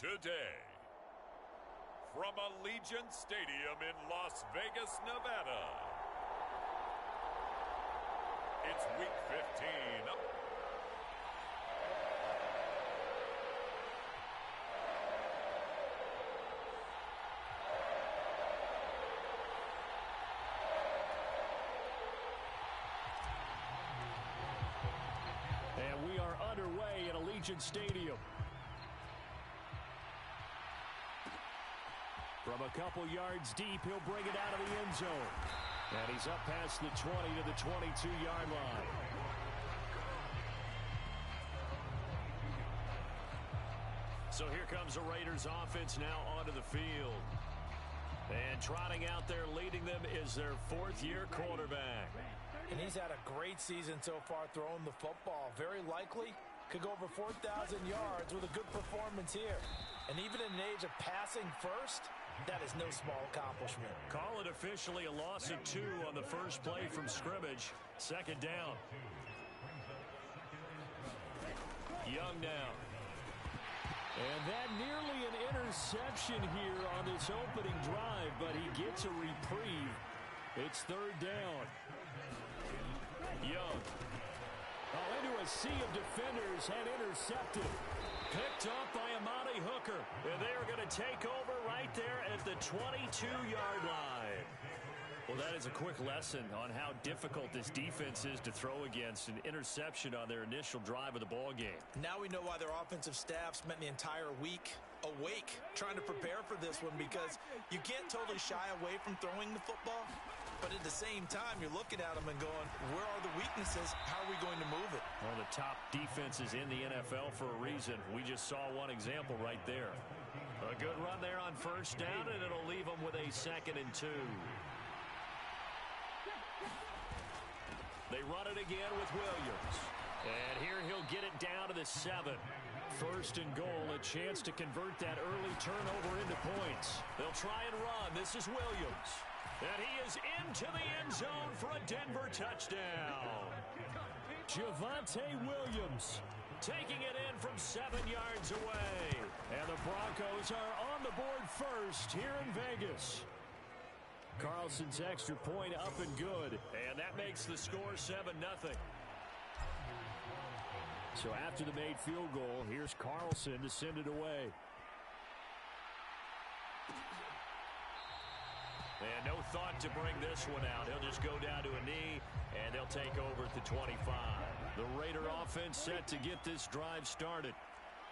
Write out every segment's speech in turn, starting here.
Today, from Allegiant Stadium in Las Vegas, Nevada, it's Week 15. And we are underway at Allegiant Stadium. From a couple yards deep, he'll bring it out of the end zone. And he's up past the 20 to the 22-yard line. So here comes the Raiders offense now onto the field. And trotting out there leading them is their fourth-year quarterback. And he's had a great season so far throwing the football. Very likely could go over 4,000 yards with a good performance here. And even in an age of passing first, that is no small accomplishment. Call it officially a loss of 2 on the first play from scrimmage. Second down. Young now. And that nearly an interception here on this opening drive, but he gets a reprieve. It's third down. Young. Oh, into a sea of defenders and intercepted. Picked up by Amani Hooker. And they are going to take over right there at the 22-yard line. Well, that is a quick lesson on how difficult this defense is to throw against. An interception on their initial drive of the ball game. Now we know why their offensive staff spent the entire week awake trying to prepare for this one, because you can't totally shy away from throwing the football. But at the same time, you're looking at them and going, where are the weaknesses? How are we going to move it? One of the top defenses in the NFL for a reason. We just saw one example right there. A good run there on first down, and it'll leave them with a 2nd and 2. They run it again with Williams. And here he'll get it down to the 7. First and goal, a chance to convert that early turnover into points. They'll try and run. This is Williams. And he is into the end zone for a Denver touchdown. Javonte Williams taking it in from 7 yards away. And the Broncos are on the board first here in Vegas. Carlson's extra point up and good. And that makes the score 7-0. So after the made field goal, here's Carlson to send it away. And no thought to bring this one out. He'll just go down to a knee, and they'll take over at the 25. The Raider offense set to get this drive started.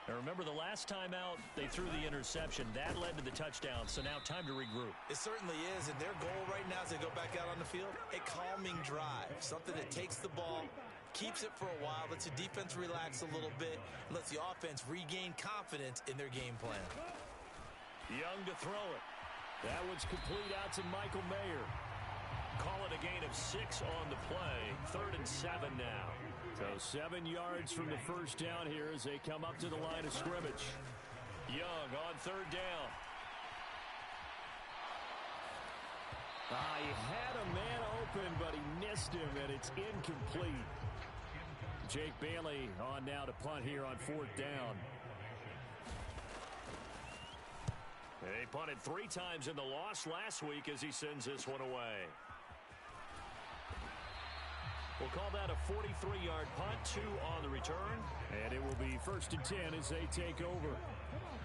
Now remember, the last time out, they threw the interception. That led to the touchdown, so now time to regroup. It certainly is, and their goal right now as they go back out on the field, a calming drive. Something that takes the ball, keeps it for a while, lets the defense relax a little bit, and lets the offense regain confidence in their game plan. Young to throw it. That one's complete out to Michael Mayer. Call it a gain of 6 on the play. 3rd and 7 now. So 7 yards from the first down here as they come up to the line of scrimmage. Young on 3rd down. He had a man open, but he missed him, and it's incomplete. Jake Bailey on now to punt here on 4th down. They punted 3 times in the loss last week as he sends this one away. We'll call that a 43-yard punt, 2 on the return. And it will be 1st and 10 as they take over.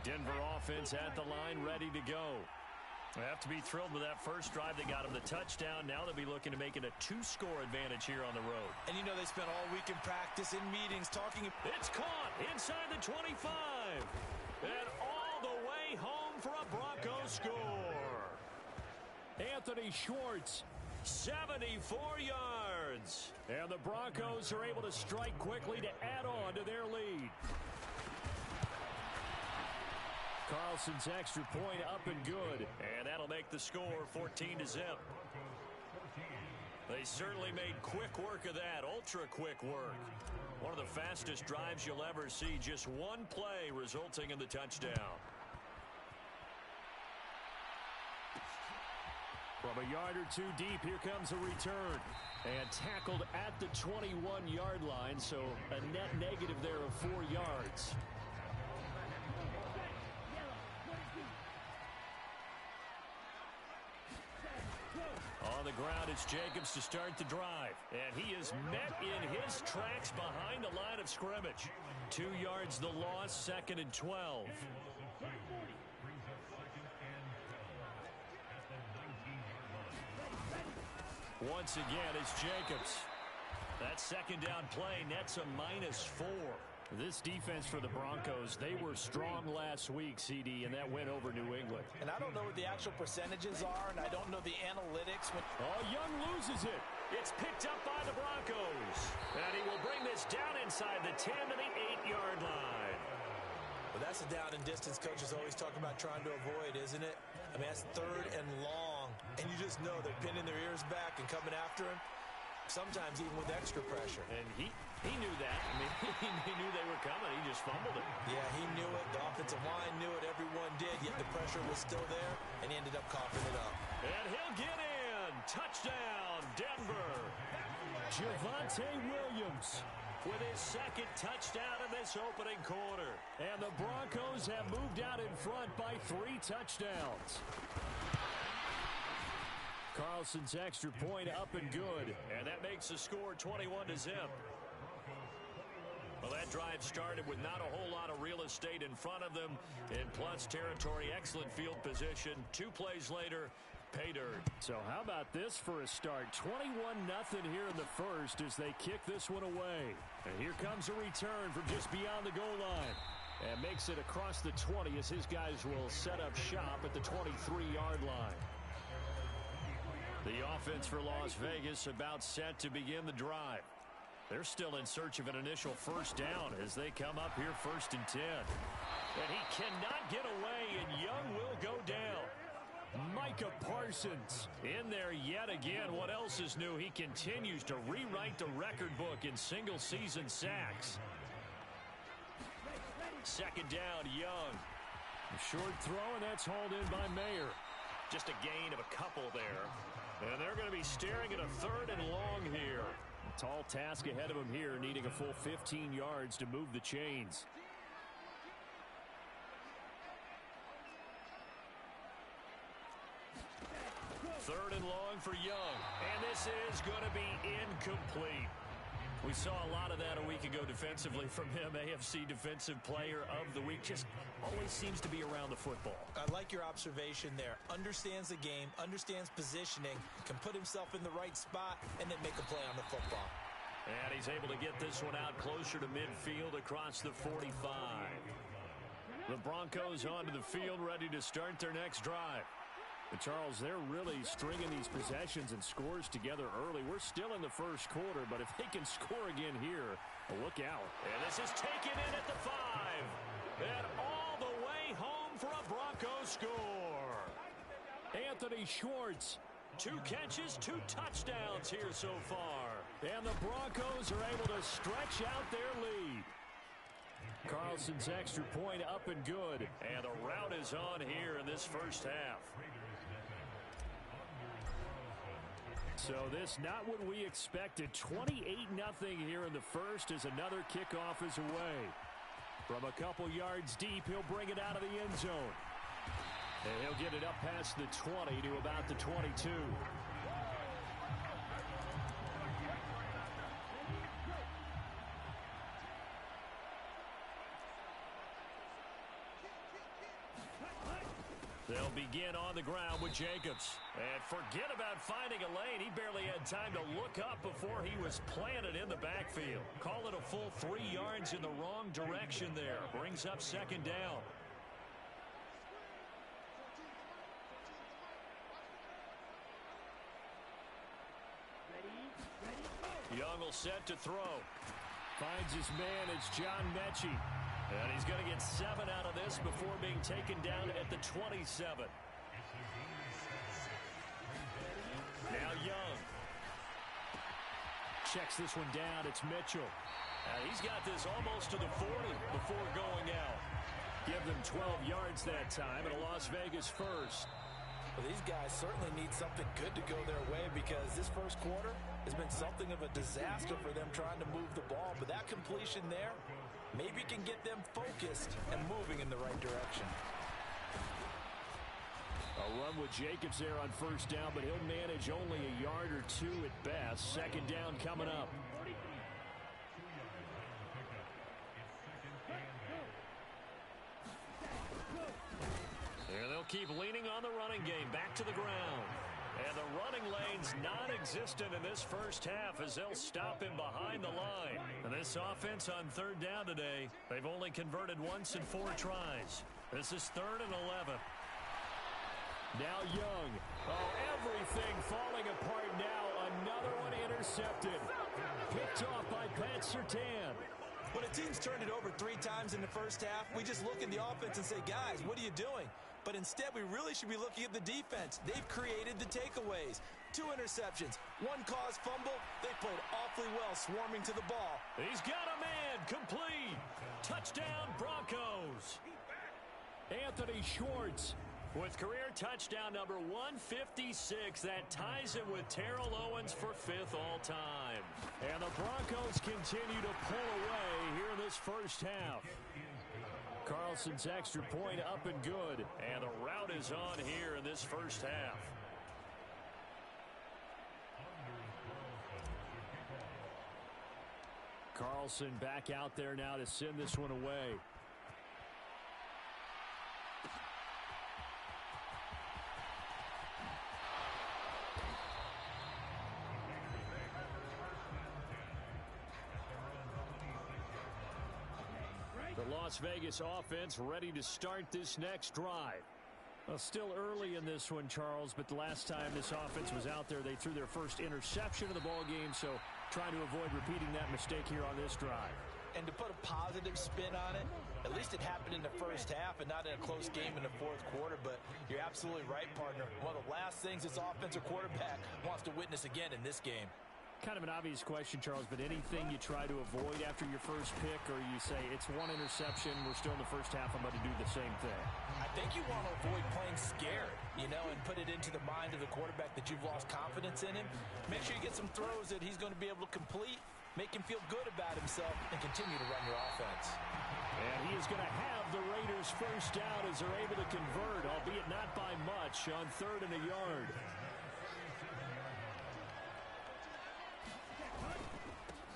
Denver offense at the line, ready to go. They have to be thrilled with that first drive. They got them the touchdown. Now they'll be looking to make it a 2-score advantage here on the road. And you know they spent all week in practice, in meetings, talking. It's caught inside the 25. And all the way home for a Broncos score. Anthony Schwartz, 74 yards. And the Broncos are able to strike quickly to add on to their lead. Carlson's extra point up and good. And that'll make the score 14-0. They certainly made quick work of that. Ultra quick work. One of the fastest drives you'll ever see. Just one play resulting in the touchdown. From a yard or 2 deep, here comes a return. And tackled at the 21-yard line, so a net negative there of 4 yards. the ground. It's Jacobs to start the drive. And he is met in his tracks behind the line of scrimmage. 2 yards the loss, 2nd and 12. Once again, it's Jacobs. That second down play nets a -4. This defense for the Broncos, they were strong last week, CD, and that went over New England. And I don't know what the actual percentages are, and I don't know the analytics. Oh, Young loses it. It's picked up by the Broncos. And he will bring this down inside the 10 to the 8-yard line. Well, that's a down and distance coach is always talking about trying to avoid, isn't it? I mean, that's 3rd and long, and you just know they're pinning their ears back and coming after him, sometimes even with extra pressure. And he knew that. I mean, he knew they were coming. He just fumbled it. Yeah, he knew it. The offensive line knew it. Everyone did, yet the pressure was still there, and he ended up coughing it up. And he'll get in. Touchdown, Denver. Javonte Williams with his 2nd touchdown in this opening quarter. And the Broncos have moved out in front by 3 touchdowns. Carlson's extra point up and good. And that makes the score 21-0. Well, that drive started with not a whole lot of real estate in front of them. In plus territory, excellent field position. 2 plays later, pay dirt. So how about this for a start? 21-0 here in the first as they kick this one away. And here comes a return from just beyond the goal line. And makes it across the 20 as his guys will set up shop at the 23-yard line. The offense for Las Vegas about set to begin the drive. They're still in search of an initial first down as they come up here 1st and 10. And he cannot get away, and Young will go down. Micah Parsons in there yet again. What else is new? He continues to rewrite the record book in single-season sacks. 2nd down, Young. A short throw, and that's hauled in by Mayer. Just a gain of a couple there. And they're going to be staring at a 3rd and long here. A tall task ahead of them here, needing a full 15 yards to move the chains. Third and long for Young. And this is going to be incomplete. We saw a lot of that a week ago defensively from him. AFC Defensive Player of the Week. Just always seems to be around the football. I like your observation there. Understands the game, understands positioning, can put himself in the right spot, and then make a play on the football. And he's able to get this one out closer to midfield across the 45. The Broncos onto the field, ready to start their next drive. But Charles, they're really stringing these possessions and scores together early. We're still in the first quarter, but if they can score again here, look out. And this is taken in at the 5. And all the way home for a Broncos score. Anthony Schwartz, 2 catches, 2 touchdowns here so far. And the Broncos are able to stretch out their lead. Carlson's extra point up and good. And the rout is on here in this first half. So this not what we expected. 28-0 here in the first as another kickoff is away. From a couple yards deep, he'll bring it out of the end zone. And he'll get it up past the 20 to about the 22. They'll begin on the ground with Jacobs. And forget about finding a lane. He barely had time to look up before he was planted in the backfield. Call it a full 3 yards in the wrong direction there. Brings up 2nd down. Young will set to throw. Finds his man. It's John Mechie. And he's going to get 7 out of this before being taken down at the 27. Now Young. Checks this one down. It's Mitchell. He's got this almost to the 40 before going out. Give them 12 yards that time and a Las Vegas first. Well, these guys certainly need something good to go their way because this first quarter has been something of a disaster for them trying to move the ball. But that completion there maybe can get them focused and moving in the right direction. A A run with Jacobs there on first down, but he'll manage only a yard or two at best. Second down coming up. And they'll keep leaning on the running game. Back to the ground. And the running lane's non-existent in this first half as they'll stop him behind the line. And this offense on third down today, they've only converted once in 4 tries. This is 3rd and 11. Now Young. Oh, everything falling apart now. Another one intercepted. Picked off by Pat Surtain. When a team's turned it over 3 times in the first half, we just look at the offense and say, guys, what are you doing? But instead, we really should be looking at the defense. They've created the takeaways. 2 interceptions, 1 caused fumble. They played awfully well swarming to the ball. He's got a man. Complete. Touchdown, Broncos. Anthony Schwartz with career touchdown number 156. That ties him with Terrell Owens for 5th all-time. And the Broncos continue to pull away here in this first half. Carlson's extra point up and good. And the route is on here in this first half. Carlson back out there now to send this one away. The Las Vegas offense ready to start this next drive. Well, still early in this one, Charles, but the last time this offense was out there, they threw their first interception of the ball game, so trying to avoid repeating that mistake here on this drive. And to put a positive spin on it, at least it happened in the first half and not in a close game in the 4th quarter, but you're absolutely right, partner. One of the last things this offensive quarterback wants to witness again in this game. Kind of an obvious question, Charles, but anything you try to avoid after your first pick, or you say it's 1 interception, we're still in the first half, I'm going to do the same thing? I think you want to avoid playing scared, you know, and put it into the mind of the quarterback that you've lost confidence in him. Make sure you get some throws that he's going to be able to complete, make him feel good about himself, and continue to run your offense. And he is going to have the Raiders first down as they're able to convert, albeit not by much, on 3rd and a yard.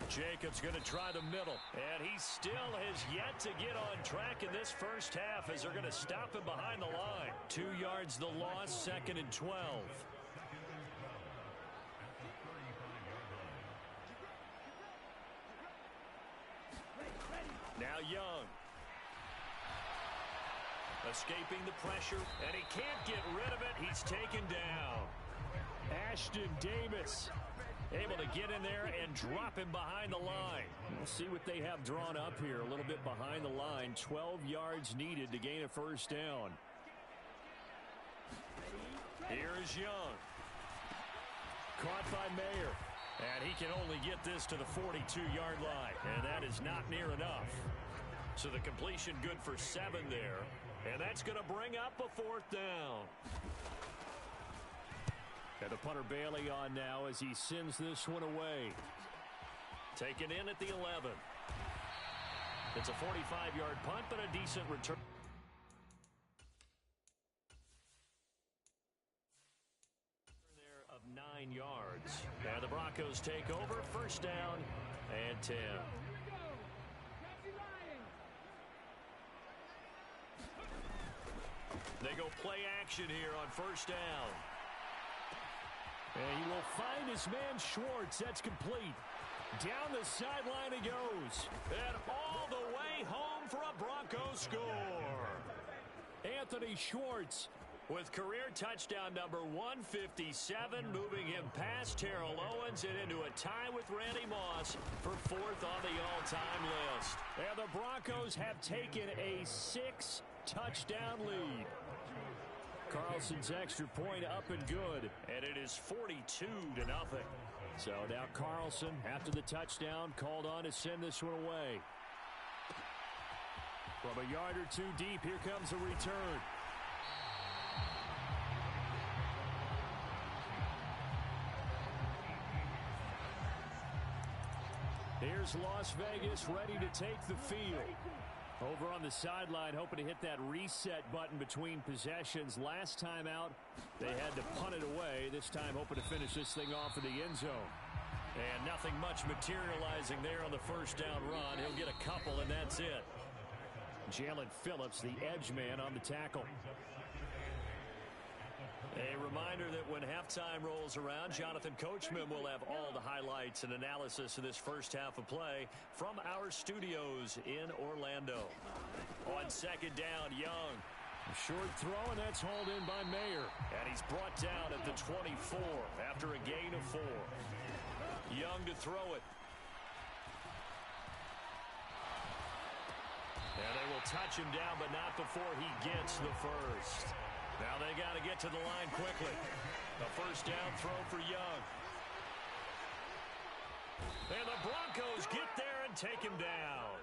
Jacobs going to try the middle, and he still has yet to get on track in this first half as they're going to stop him behind the line. 2 yards the loss, 2nd and 12. Now Young. Escaping the pressure, and he can't get rid of it. He's taken down. Ashton Davis able to get in there and drop him behind the line. We'll see what they have drawn up here. A little bit behind the line. 12 yards needed to gain a first down. Here is Young. Caught by Mayer. And he can only get this to the 42-yard line. And that is not near enough. So the completion good for 7 there. And that's going to bring up a 4th down. And the punter Bailey on now as he sends this one away. Taken in at the 11. It's a 45-yard punt, but a decent return. There of 9 yards. And the Broncos take over. First down and 10. They go play action here on first down. And he will find his man Schwartz. That's complete. Down the sideline he goes. And all the way home for a Broncos score. Anthony Schwartz with career touchdown number 157, moving him past Terrell Owens and into a tie with Randy Moss for 4th on the all-time list. And the Broncos have taken a 6-touchdown lead. Carlson's extra point up and good, and it is 42-0. So now Carlson, after the touchdown, called on to send this one away. From a yard or 2 deep, here comes a return. Here's Las Vegas ready to take the field. Over on the sideline, hoping to hit that reset button between possessions. Last time out, they had to punt it away. This time, hoping to finish this thing off in the end zone. And nothing much materializing there on the first down run. He'll get a couple, and that's it. Jalen Phillips, the edge man, on the tackle. A reminder that when halftime rolls around, Jonathan Coachman will have all the highlights and analysis of this first half of play from our studios in Orlando. On second down, Young. A short throw, and that's hauled in by Mayer. And he's brought down at the 24 after a gain of 4. Young to throw it. And they will touch him down, but not before he gets the first. Now they got to get to the line quickly. A first down throw for Young. And the Broncos get there and take him down.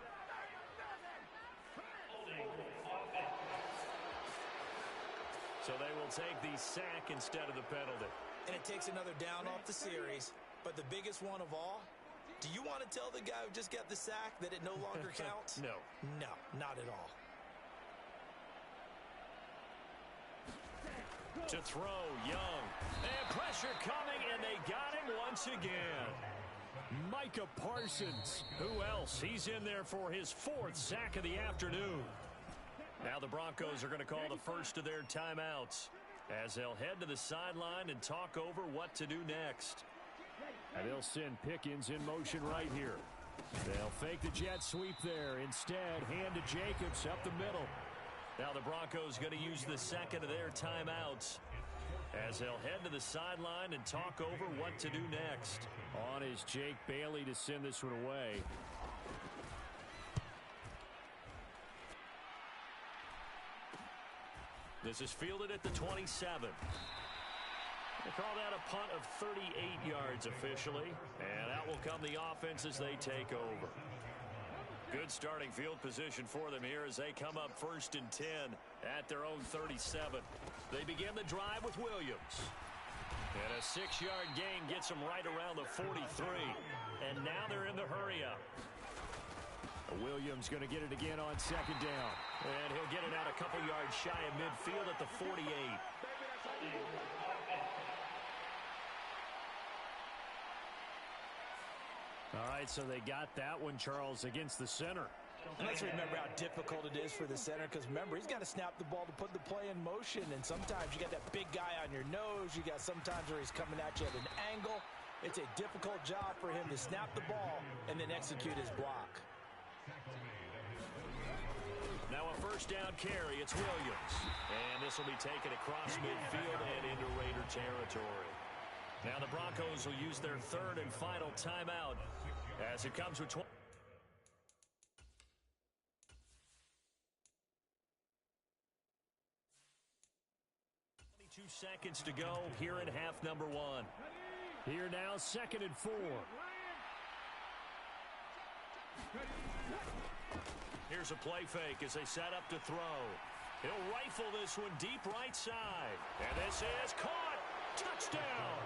So they will take the sack instead of the penalty. And it takes another down off the series. But the biggest one of all, do you want to tell the guy who just got the sack that it no longer counts? No. No, not at all. To throw, Young. And pressure coming, and they got him once again. Micah Parsons. Who else? He's in there for his 4th sack of the afternoon. Now the Broncos are going to call the first of their timeouts as they'll head to the sideline and talk over what to do next. And they'll send Pickens in motion right here. They'll fake the jet sweep there. Instead, hand to Jacobs up the middle. Now the Broncos going to use the second of their timeouts as they'll head to the sideline and talk over what to do next. On is Jake Bailey to send this one away. This is fielded at the 27. They call that a punt of 38 yards officially, and out will come the offense as they take over. Good starting field position for them here as they come up 1st and 10 at their own 37. They begin the drive with Williams. And a 6-yard gain gets them right around the 43. And now they're in the hurry-up. Williams going to get it again on second down. And he'll get it out a couple yards shy of midfield at the 48. All right, so they got that one, Charles, against the center. And let's remember how difficult it is for the center, because remember, he's got to snap the ball to put the play in motion, and sometimes you got that big guy on your nose. You got sometimes where he's coming at you at an angle. It's a difficult job for him to snap the ball and then execute his block. Now a first down carry, it's Williams. And this will be taken across midfield and into Raider territory. Now the Broncos will use their 3rd and final timeout as it comes with 22 seconds to go here in half number 1. Here now, 2nd and 4. Here's a play fake as they set up to throw. He'll rifle this one deep right side. And this is caught. Touchdown.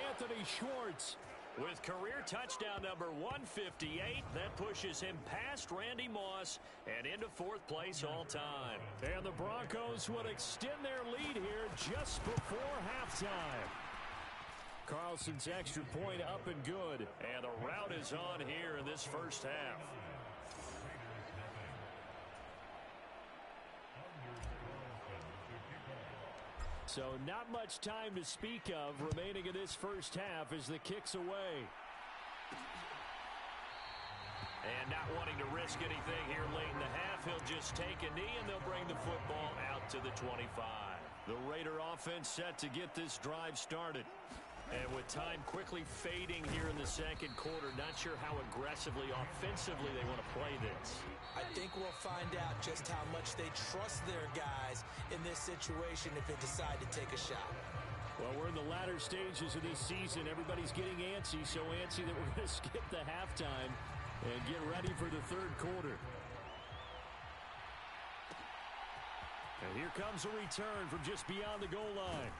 Anthony Schwartz with career touchdown number 158. That pushes him past Randy Moss and into 4th place all time. And the Broncos will extend their lead here just before halftime. Carlson's extra point up and good. And the route is on here in this first half. So not much time to speak of remaining in this first half as the kick's away. And not wanting to risk anything here late in the half, he'll just take a knee and they'll bring the football out to the 25. The Raider offense set to get this drive started. And with time quickly fading here in the second quarter, not sure how aggressively, offensively they want to play this. I think we'll find out just how much they trust their guys in this situation if they decide to take a shot. Well, we're in the latter stages of this season. Everybody's getting antsy, so antsy that we're going to skip the halftime and get ready for the third quarter. And here comes a return from just beyond the goal line.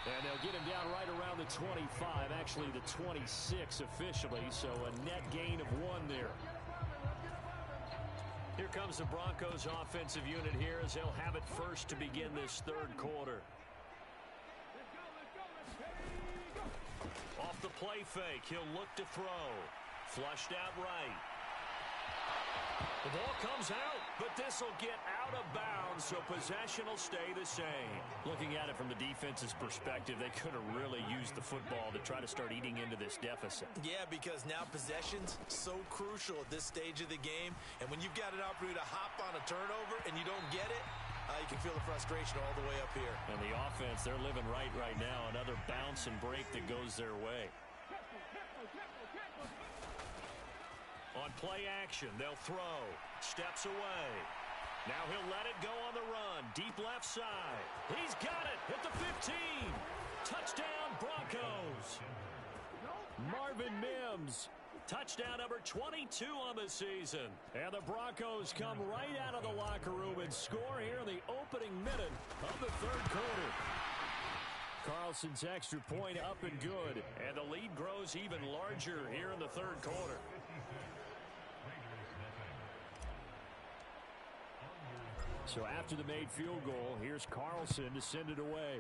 And they'll get him down right around the 25, actually the 26 officially, so a net gain of 1 there. Here comes the Broncos offensive unit here as they'll have it first to begin this third quarter. Off the play fake, he'll look to throw. Flushed out right. The ball comes out, but this will get out of bounds, so possession will stay the same. Looking at it from the defense's perspective, they could have really used the football to try to start eating into this deficit. Yeah, because now possession's so crucial at this stage of the game, and when you've got an opportunity to hop on a turnover and you don't get it, you can feel the frustration all the way up here. And the offense, they're living right now. Another bounce and break that goes their way. On play action, they'll throw. Steps away. Now he'll let it go on the run. Deep left side. He's got it at the 15. Touchdown, Broncos. Marvin Mims. Touchdown number 22 on the season. And the Broncos come right out of the locker room and score here in the opening minute of the third quarter. Carlson's extra point up and good. And the lead grows even larger here in the third quarter. So after the made field goal, here's Carlson to send it away.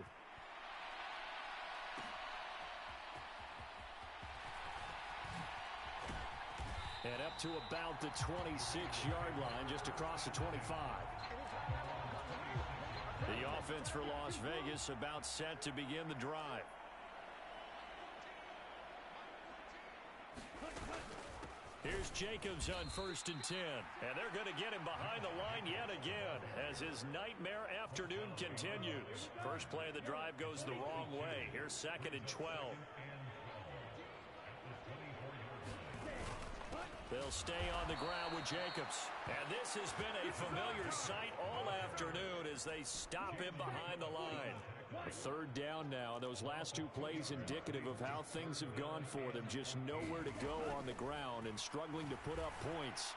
And up to about the 26-yard line, just across the 25. The offense for Las Vegas about set to begin the drive. Here's Jacobs on 1st and 10. And they're going to get him behind the line yet again as his nightmare afternoon continues. First play of the drive goes the wrong way. Here's 2nd and 12. They'll stay on the ground with Jacobs. And this has been a familiar sight all afternoon as they stop him behind the line. Third down now, and those last two plays indicative of how things have gone for them. Just nowhere to go on the ground and struggling to put up points.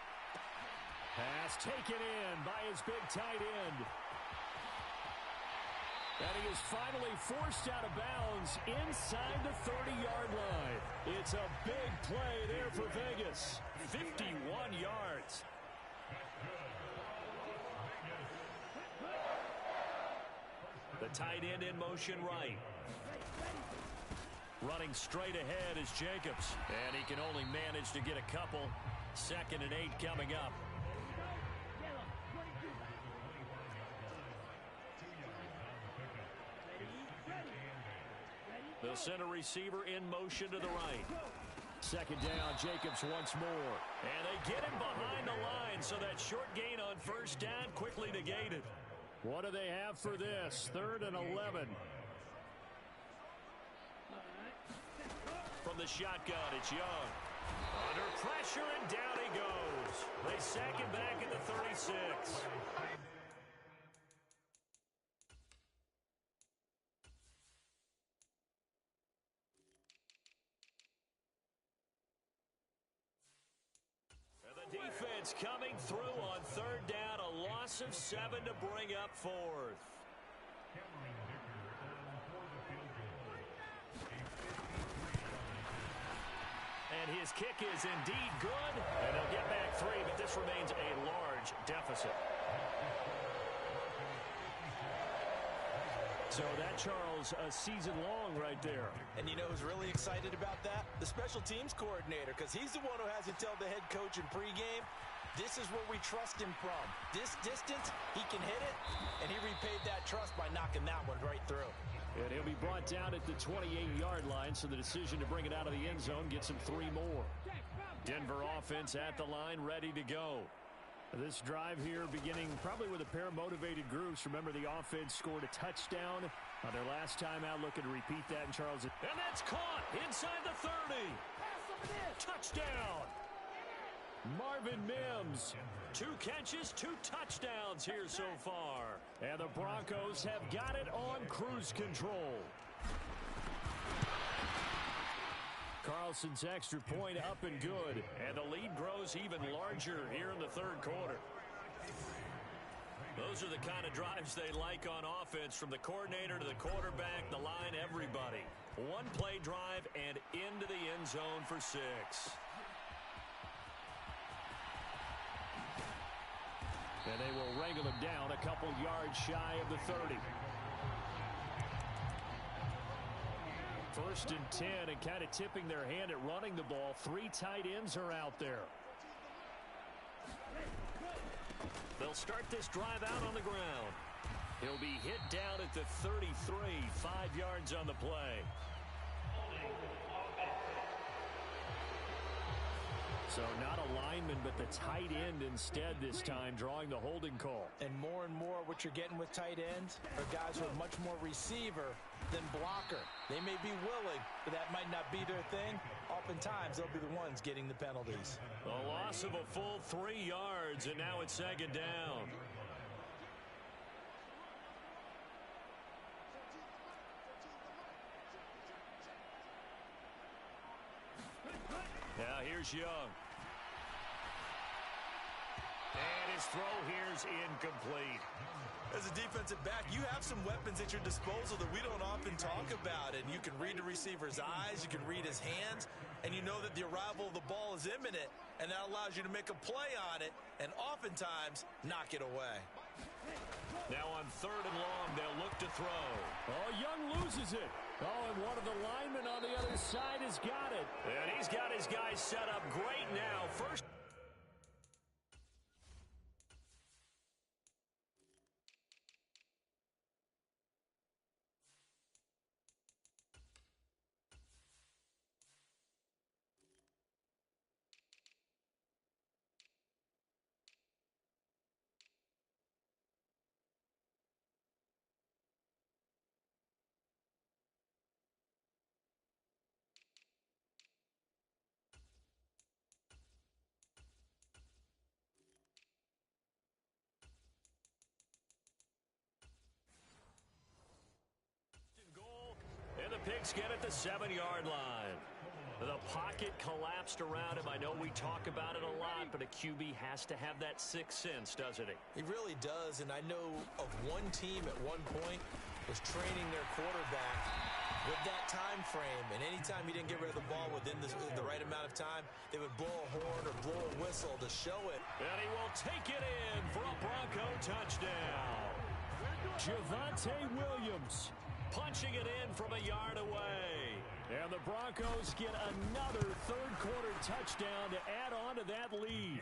Pass taken in by his big tight end. And he is finally forced out of bounds inside the 30-yard line. It's a big play there for Vegas. 51 yards. The tight end in motion right. Running straight ahead is Jacobs. And he can only manage to get a couple. 2nd and 8 coming up. They'll send a receiver in motion to the right. 2nd down, Jacobs once more. And they get him behind the line, so that short gain on 1st down quickly negated. What do they have for this? 3rd and 11. From the shotgun, it's Young. Under pressure, and down he goes. They sack him back at the 36. Defense coming through on 3rd down, a loss of 7 to bring up 4th. And his kick is indeed good, and they'll get back 3, but this remains a large deficit. So that, Charles, a season long right there. And you know who's really excited about that? The special teams coordinator, because he's the one who has to tell the head coach in pregame, this is where we trust him from. This distance, he can hit it, and he repaid that trust by knocking that one right through. And he'll be brought down at the 28-yard line, so the decision to bring it out of the end zone gets him 3 more. Denver offense at the line, ready to go. This drive here beginning probably with a pair of motivated groups. Remember, the offense scored a touchdown on their last time out. Looking to repeat that in Charles. And that's caught inside the 30. Touchdown. Marvin Mims. 2 catches, 2 touchdowns here so far. And the Broncos have got it on cruise control. Carlson's extra point up and good. And the lead grows even larger here in the third quarter. Those are the kind of drives they like on offense, from the coordinator to the quarterback, the line, everybody. 1-play drive and into the end zone for 6. And they will wrangle him down a couple yards shy of the 30. First and 10, and kind of tipping their hand at running the ball. 3 tight ends are out there. They'll start this drive out on the ground. He'll be hit down at the 33, 5 yards on the play. So not a lineman, but the tight end instead this time, drawing the holding call. And more what you're getting with tight ends are guys who are much more receiver than blocker. They may be willing, but that might not be their thing. Oftentimes, they'll be the ones getting the penalties. A loss of a full 3 yards, and now it's 2nd down. Now here's Young. And his throw here's incomplete. As a defensive back, you have some weapons at your disposal that we don't often talk about. And you can read the receiver's eyes, you can read his hands, and you know that the arrival of the ball is imminent, and that allows you to make a play on it and oftentimes knock it away. Now on 3rd and long, they'll look to throw. Oh, Young loses it. Oh, and one of the linemen on the other side has got it. And he's got his guys set up great now. First. Pigs get at the 7-yard line. The pocket collapsed around him. I know we talk about it a lot, but a QB has to have that sixth sense, doesn't he? He really does, and I know of one team at one point was training their quarterback with that time frame, and anytime he didn't get rid of the ball within the right amount of time, they would blow a horn or blow a whistle to show it. And he will take it in for a Bronco touchdown. Javonte Williams punching it in from a yard away. And the Broncos get another third-quarter touchdown to add on to that lead.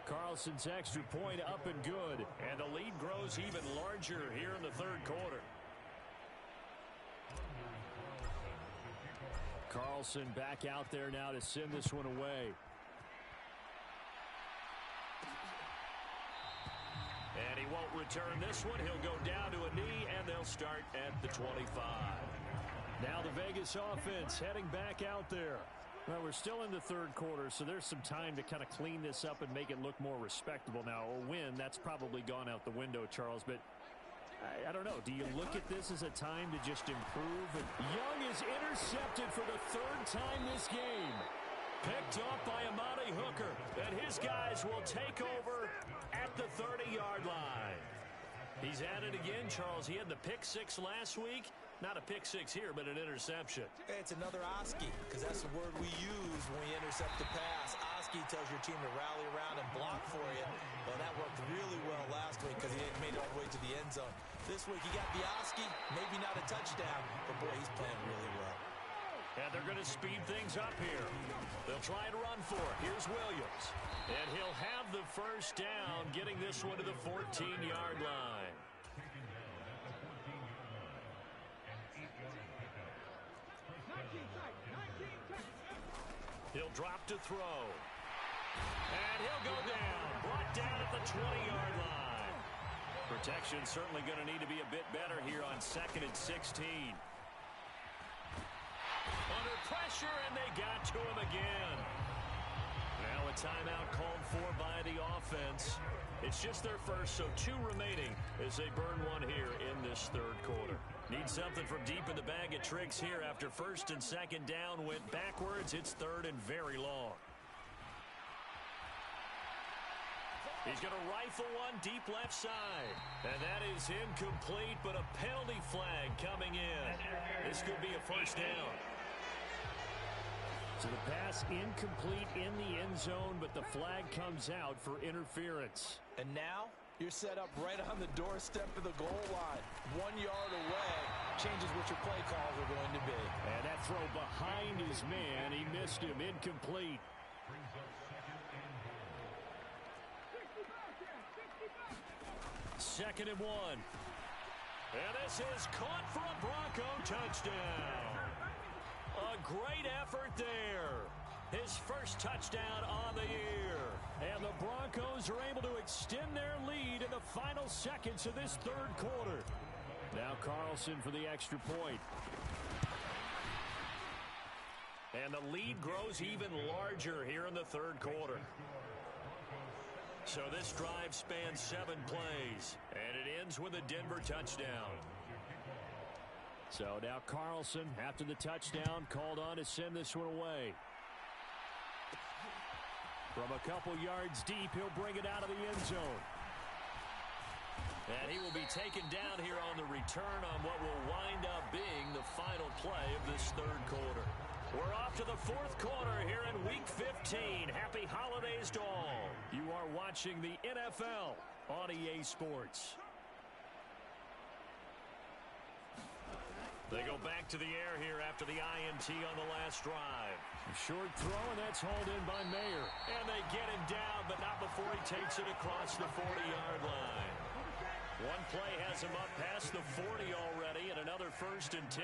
Carlson's extra point up and good. And the lead grows even larger here in the third quarter. Carlson back out there now to send this one away. And he won't return this one. He'll go down to a knee, and they'll start at the 25. Now the Vegas offense heading back out there. Well, we're still in the third quarter, so there's some time to kind of clean this up and make it look more respectable now. A win, that's probably gone out the window, Charles, but I don't know. Do you look at this as a time to just improve? And Young is intercepted for the third time this game. Picked off by Amani Hooker, and his guys will take over at the 30-yard line. He's at it again, Charles. He had the pick six last week. Not a pick six here, but an interception. It's another Oski, because that's the word we use when we intercept the pass. Oski tells your team to rally around and block for you. Well, that worked really well last week because he made it all the way to the end zone. This week he got the Oski, maybe not a touchdown, but boy, he's playing really well. And they're going to speed things up here. They'll try and run for it. Here's Williams. And he'll have the first down, getting this one to the 14-yard line. He'll drop to throw. And he'll go down. Brought down at the 20-yard line. Protection certainly going to need to be a bit better here on 2nd and 16. Under pressure, and they got to him again. Now a timeout called for by the offense. It's just their first, so 2 remaining as they burn one here in this third quarter. Need something from deep in the bag of tricks here after 1st and 2nd down went backwards. It's 3rd and very long. He's going to rifle one deep left side. And that is incomplete, but a penalty flag coming in. This could be a first down. So the pass incomplete in the end zone, but the flag comes out for interference. And now you're set up right on the doorstep of the goal line. 1 yard away changes what your play calls are going to be. And that throw behind his man, he missed him, incomplete. Second and 1. And this is caught for a Bronco touchdown. A great effort there. His first touchdown on the year. And the Broncos are able to extend their lead in the final seconds of this third quarter. Now Carlson for the extra point. And the lead grows even larger here in the third quarter. So this drive spans 7 plays, and it ends with a Denver touchdown. So now Carlson, after the touchdown, called on to send this one away. From a couple yards deep, he'll bring it out of the end zone. And he will be taken down here on the return on what will wind up being the final play of this third quarter. We're off to the fourth quarter here in Week 15. Happy holidays to all. You are watching the NFL on EA Sports. They go back to the air here after the INT on the last drive. Short throw, and that's hauled in by Mayer. And they get him down, but not before he takes it across the 40-yard line. One play has him up past the 40 already, and another 1st and 10.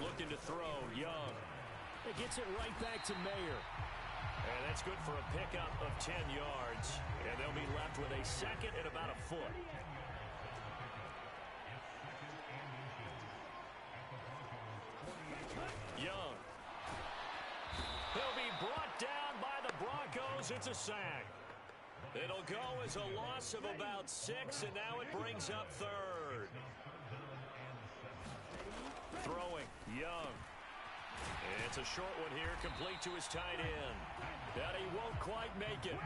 Looking to throw, Young. It gets it right back to Mayer. And that's good for a pickup of 10 yards. And they'll be left with a second and about a foot. Young. He'll be brought down by the Broncos. It's a sack. It'll go as a loss of about 6, and now it brings up third. Throwing, Young. And it's a short one here, complete to his tight end. And he won't quite make it.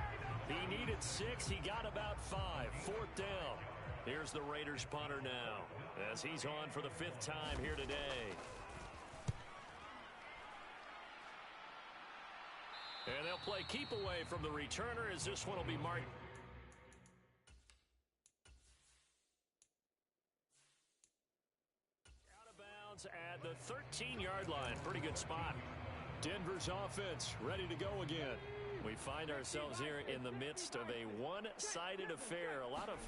He needed 6, he got about 5. 4th down. Here's the Raiders punter now, as he's on for the 5th time here today. And they'll play keep away from the returner, as this one will be marked. Out of bounds at the 13-yard line. Pretty good spot. Denver's offense ready to go again. We find ourselves here in the midst of a one-sided affair. A lot of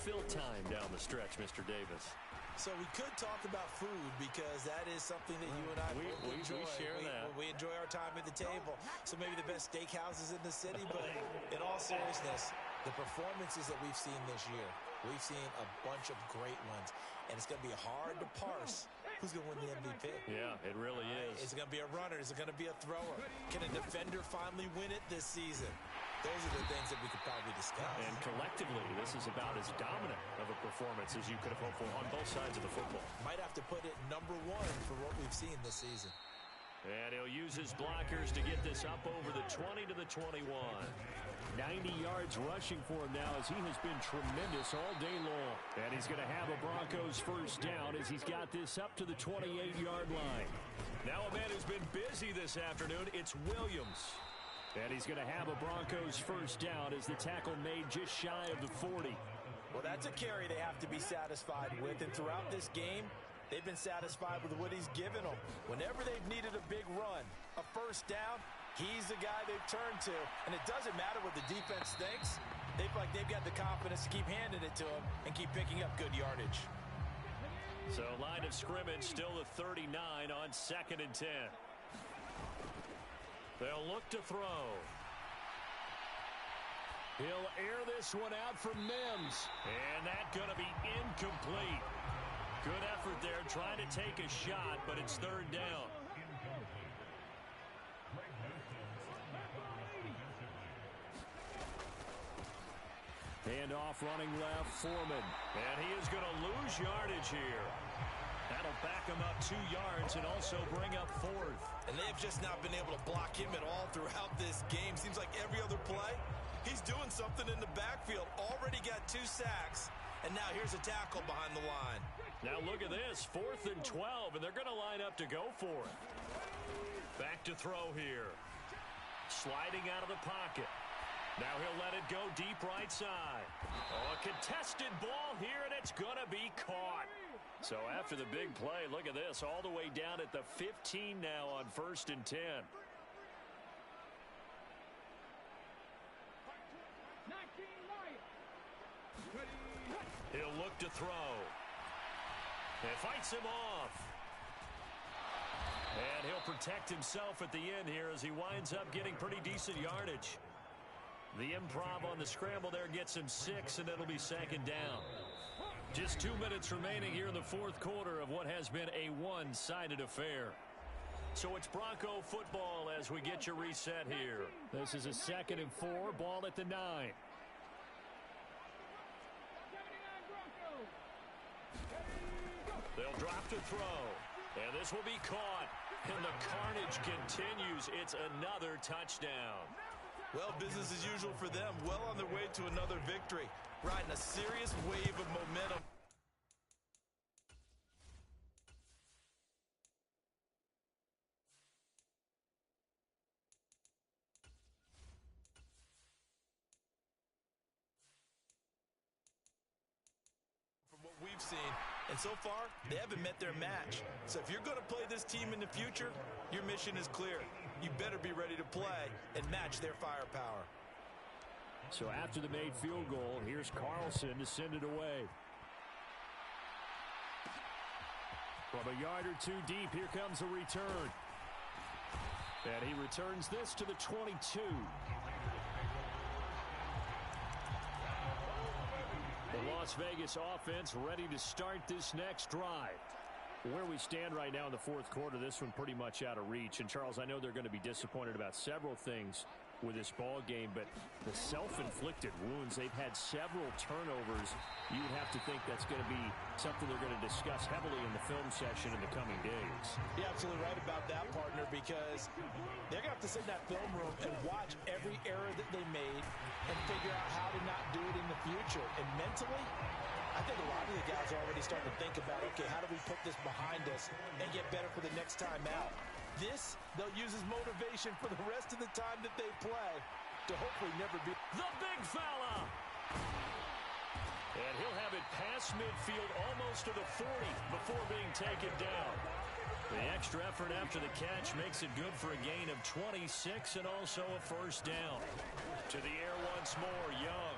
fill time down the stretch, Mr. Davis. So we could talk about food, because that is something that you and I enjoy. We share that. We enjoy our time at the table. So maybe the best steakhouses in the city, but in all seriousness, the performances that we've seen this year, we've seen a bunch of great ones, and it's going to be hard to parse who's going to win the MVP. Yeah, it really is. Is it going to be a runner? Is it going to be a thrower? Can a defender finally win it this season? Those are the things that we could probably discuss. And collectively, this is about as dominant of a performance as you could have hoped for on both sides of the football. Might have to put it #1 for what we've seen this season. And he'll use his blockers to get this up over the 20 to the 21. 90 yards rushing for him now, as he has been tremendous all day long. And he's going to have a Broncos 1st down as he's got this up to the 28-yard line. Now a man who's been busy this afternoon, it's Williams. And he's going to have a Broncos 1st down as the tackle made just shy of the 40. Well, that's a carry they have to be satisfied with. And throughout this game, they've been satisfied with what he's given them. Whenever they've needed a big run, a 1st down, he's the guy they've turned to. And it doesn't matter what the defense thinks. They feel like they've got the confidence to keep handing it to him and keep picking up good yardage. So line of scrimmage still the 39 on 2nd and 10. They'll look to throw. He'll air this one out for Mims. And that's going to be incomplete. Good effort there, trying to take a shot, but it's 3rd down. Handoff running left, Foreman. And he is going to lose yardage here. That'll back him up 2 yards and also bring up 4th. And they've just not been able to block him at all throughout this game. Seems like every other play, he's doing something in the backfield. Already got 2 sacks, And now here's a tackle behind the line. Now look at this, 4th and 12, and they're going to line up to go for it. Back to throw here. Sliding out of the pocket. Now he'll let it go deep right side. Oh, a contested ball here, and it's going to be caught. So after the big play, look at this, all the way down at the 15 now on 1st and 10. He'll look to throw. And fights him off. And he'll protect himself at the end here as he winds up getting pretty decent yardage. The improv on the scramble there gets him 6, and it'll be 2nd down. Just 2 minutes remaining here in the 4th quarter of what has been a one-sided affair. So it's Bronco football as we get your reset here. This is a 2nd and 4, ball at the 9. They'll drop to throw, and this will be caught, and the carnage continues. It's another touchdown. Well, business as usual for them, well on their way to another victory, riding a serious wave of momentum. From what we've seen, and so far, they haven't met their match. So if you're going to play this team in the future, your mission is clear. You better be ready to play and match their firepower. So after the made field goal, here's Carlson to send it away. From a yard or 2 deep, here comes a return. And he returns this to the 22. The Las Vegas offense ready to start this next drive. Where we stand right now in the 4th quarter, this one pretty much out of reach. And, Charles, I know they're going to be disappointed about several things with this ball game, but the self-inflicted wounds, they've had several turnovers. You would have to think that's going to be something they're going to discuss heavily in the film session in the coming days. You're absolutely right about that, partner, because they're going to have to sit in that film room and watch every error that they made and figure out how to not do it in the future. And mentally, I think a lot of the guys are already starting to think about, okay, how do we put this behind us and get better for the next time out? This, they'll use as motivation for the rest of the time that they play to hopefully never be. The big fella! And he'll have it past midfield almost to the 40 before being taken down. The extra effort after the catch makes it good for a gain of 26 and also a 1st down. To the air once more, Young.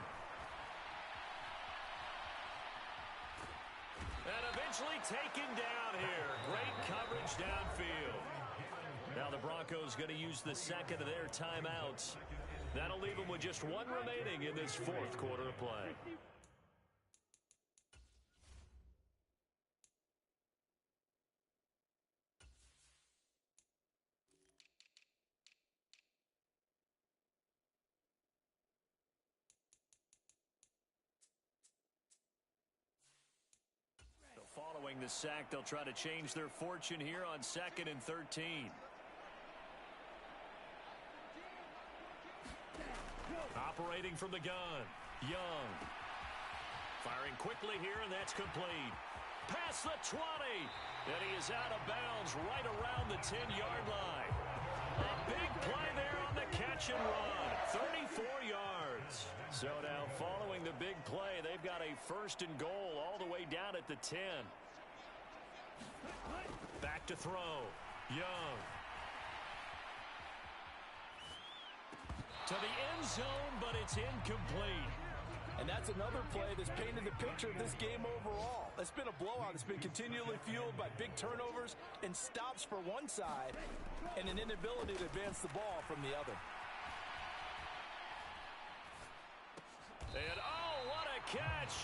And eventually taken down here. Great coverage downfield. Now the Broncos going to use the 2nd of their timeouts. That'll leave them with just 1 remaining in this 4th quarter of play. So following the sack, they'll try to change their fortune here on 2nd and 13. Operating from the gun, Young. Firing quickly here, and that's complete. Past the 20, and he is out of bounds right around the 10-yard line. A big play there on the catch and run, 34 yards. So now following the big play, they've got a 1st and goal all the way down at the 10. Back to throw, Young. To the end zone, but it's incomplete. And that's another play that's painted the picture of this game overall. It's been a blowout. It's been continually fueled by big turnovers and stops for one side and an inability to advance the ball from the other. And oh, what a catch.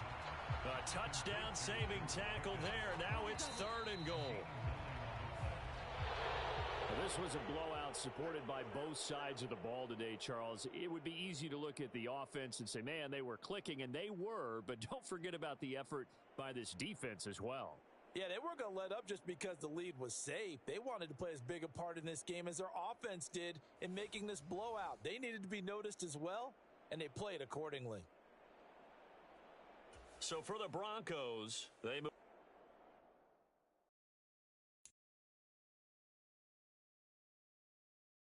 A touchdown saving tackle there. Now it's 3rd and goal. This was a blowout supported by both sides of the ball today, Charles. It would be easy to look at the offense and say, man, they were clicking, and they were, but don't forget about the effort by this defense as well. Yeah, they weren't going to let up just because the lead was safe. They wanted to play as big a part in this game as their offense did in making this blowout. They needed to be noticed as well, and they played accordingly. So for the Broncos, they move.